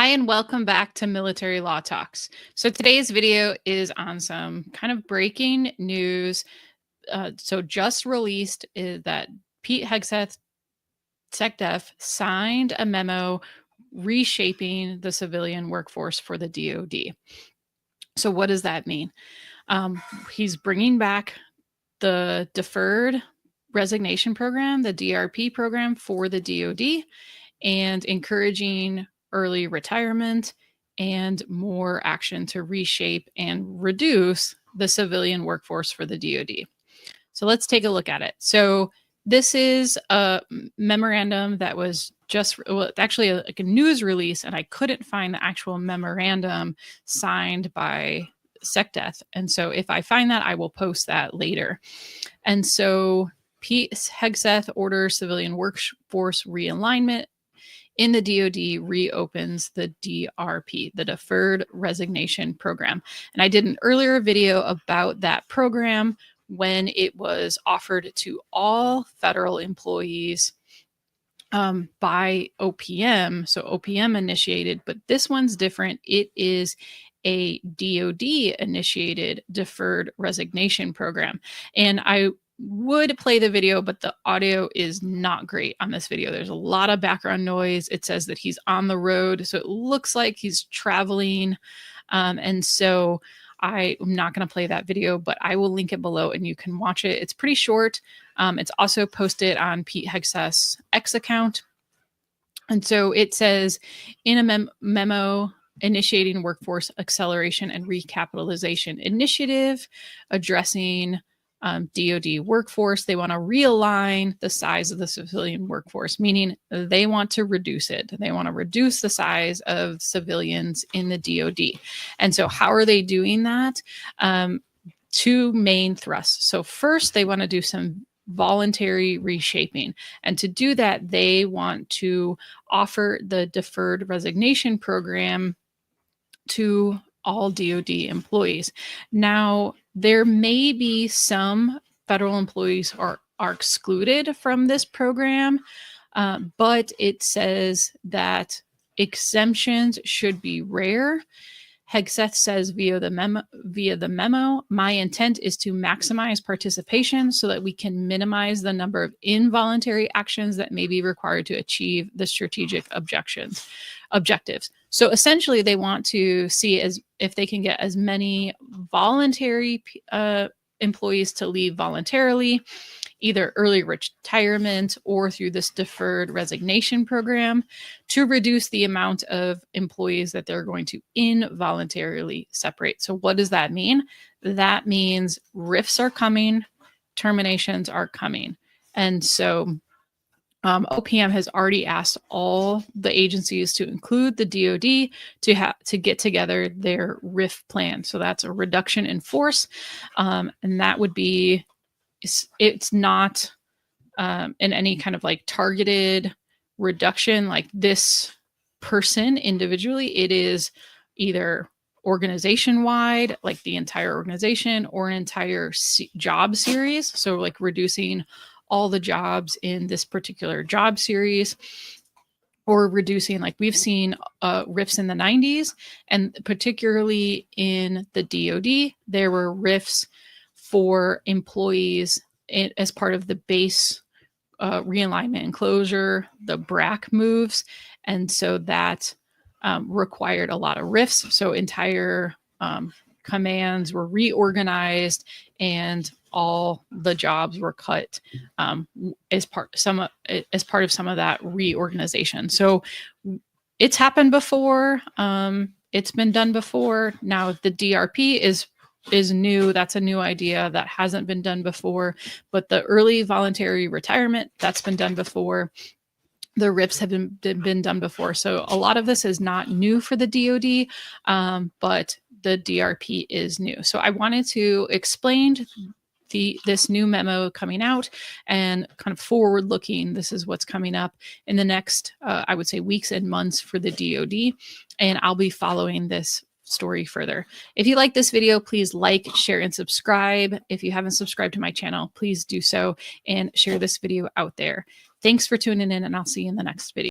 Hi, and welcome back to Military Law Talks. So today's video is on some kind of breaking news. So just released is that Pete Hegseth, SecDef, signed a memo reshaping the civilian workforce for the DOD. So what does that mean? He's bringing back the deferred resignation program, the DRP program for the DOD, and encouraging early retirement and more action to reshape and reduce the civilian workforce for the DOD. So let's take a look at it. So this is a memorandum that was just, well, actually like a news release, and I couldn't find the actual memorandum signed by SecDef. And so if I find that, I will post that later. And so Pete Hegseth orders civilian workforce realignment in the DOD reopens the DRP, the Deferred Resignation Program. And I did an earlier video about that program when it was offered to all federal employees by OPM. So OPM initiated, but this one's different. It is a DOD initiated deferred resignation program. And I would play the video, but the audio is not great on this video. There's a lot of background noise. It says that he's on the road, so it looks like he's traveling. And so I'm not going to play that video, but I will link it below and you can watch it. It's pretty short. It's also posted on Pete Hegseth's X account. And so it says in a memo initiating workforce acceleration and recapitalization initiative addressing DOD workforce, they want to realign the size of the civilian workforce, meaning they want to reduce it. They want to reduce the size of civilians in the DOD. And so how are they doing that? Two main thrusts. So first, they want to do some voluntary reshaping. And to do that, they want to offer the deferred resignation program to all DOD employees. Now, there may be some federal employees are excluded from this program, but it says that exemptions should be rare. Hegseth says via the memo, my intent is to maximize participation so that we can minimize the number of involuntary actions that may be required to achieve the strategic objectives. So essentially, they want to see as if they can get as many voluntary employees to leave voluntarily, either early retirement or through this deferred resignation program, to reduce the amount of employees that they're going to involuntarily separate. So what does that mean? That means RIFs are coming, terminations are coming. And so OPM has already asked all the agencies to include the DOD to get together their RIF plan. So that's a reduction in force. And that would be, it's not in any kind of like targeted reduction like this person individually. It is either organization-wide, like the entire organization, or an entire job series. So like reducing all the jobs in this particular job series, or reducing, like we've seen RIFs in the 90s, and particularly in the DOD, there were RIFs for employees as part of the base realignment and closure, the BRAC moves. And so that required a lot of RIFs. So entire commands were reorganized and all the jobs were cut as part of some of that reorganization. So it's happened before. It's been done before. Now the DRP is new. That's a new idea that hasn't been done before. But the early voluntary retirement, that's been done before. The RIPs have been done before. So a lot of this is not new for the DOD, but the DRP is new. So I wanted to explain this new memo coming out and kind of forward looking. This is what's coming up in the next, I would say, weeks and months for the DOD. And I'll be following this story further. If you like this video, please like, share, and subscribe. If you haven't subscribed to my channel, please do so and share this video out there. Thanks for tuning in, and I'll see you in the next video.